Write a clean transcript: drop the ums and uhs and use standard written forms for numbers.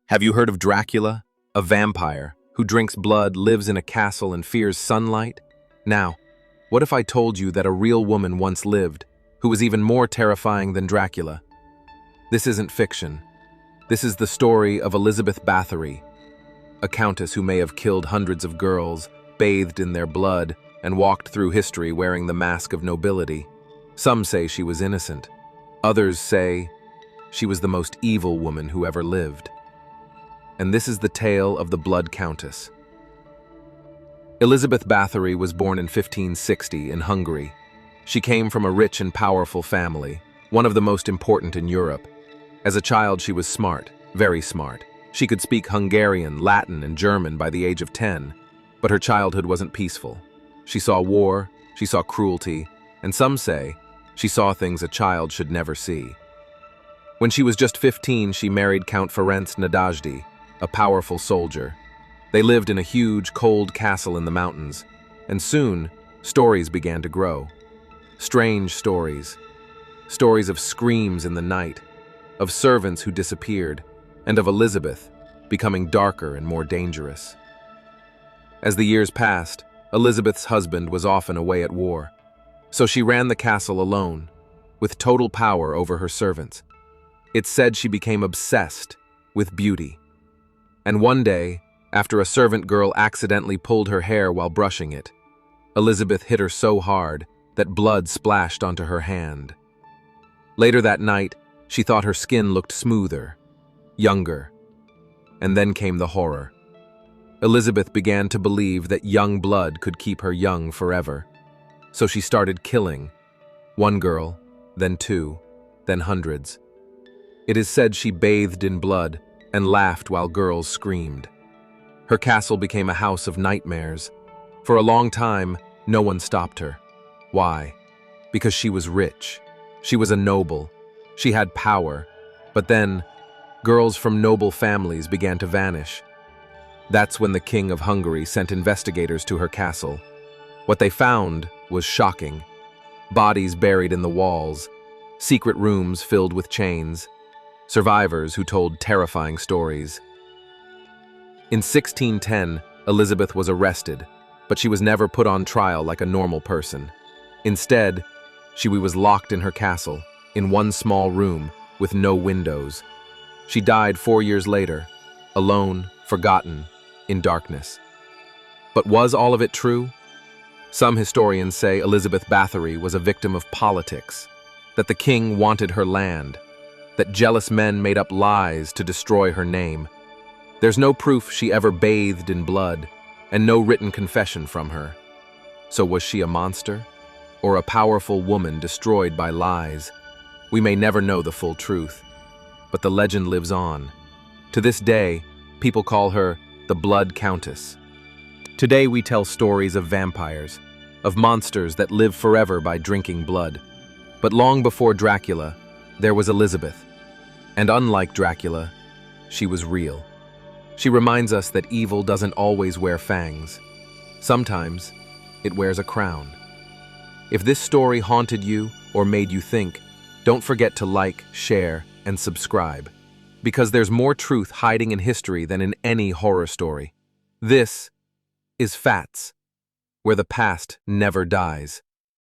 Have you heard of Dracula? A vampire who drinks blood, lives in a castle, and fears sunlight? Now, what if I told you that a real woman once lived, who was even more terrifying than Dracula? This isn't fiction. This is the story of Elizabeth Báthory, a countess who may have killed hundreds of girls, bathed in their blood, and walked through history wearing the mask of nobility. Some say she was innocent. Others say she was the most evil woman who ever lived. And this is the tale of the Blood Countess. Elizabeth Báthory was born in 1560 in Hungary. She came from a rich and powerful family, one of the most important in Europe. As a child, she was smart, very smart. She could speak Hungarian, Latin, and German by the age of 10, but her childhood wasn't peaceful. She saw war, she saw cruelty, and some say she saw things a child should never see. When she was just 15, she married Count Ferenc Nadasdy, a powerful soldier. They lived in a huge, cold castle in the mountains, and soon, stories began to grow. Strange stories. Stories of screams in the night, of servants who disappeared, and of Elizabeth becoming darker and more dangerous. As the years passed, Elizabeth's husband was often away at war, so she ran the castle alone, with total power over her servants. It's said she became obsessed with beauty. And one day, after a servant girl accidentally pulled her hair while brushing it, Elizabeth hit her so hard that blood splashed onto her hand. Later that night, she thought her skin looked smoother, younger. And then came the horror. Elizabeth began to believe that young blood could keep her young forever. So she started killing. One girl, then two, then hundreds. It is said she bathed in blood and laughed while girls screamed. Her castle became a house of nightmares. For a long time, no one stopped her. Why? Because she was rich. She was a noble. She had power. But then, girls from noble families began to vanish. That's when the King of Hungary sent investigators to her castle. What they found was shocking. Bodies buried in the walls, secret rooms filled with chains, survivors who told terrifying stories. In 1610, Elizabeth was arrested, but she was never put on trial like a normal person. Instead, she was locked in her castle, in one small room with no windows. She died 4 years later, alone, forgotten, in darkness. But was all of it true? Some historians say Elizabeth Báthory was a victim of politics, that the king wanted her land, that jealous men made up lies to destroy her name. There's no proof she ever bathed in blood, and no written confession from her. So was she a monster, or a powerful woman destroyed by lies? We may never know the full truth, but the legend lives on. To this day, people call her the Blood Countess. Today we tell stories of vampires, of monsters that live forever by drinking blood. But long before Dracula, there was Elizabeth. And unlike Dracula, she was real. She reminds us that evil doesn't always wear fangs. Sometimes, it wears a crown. If this story haunted you or made you think, don't forget to like, share, and subscribe, because there's more truth hiding in history than in any horror story. This is Fazt, where the past never dies.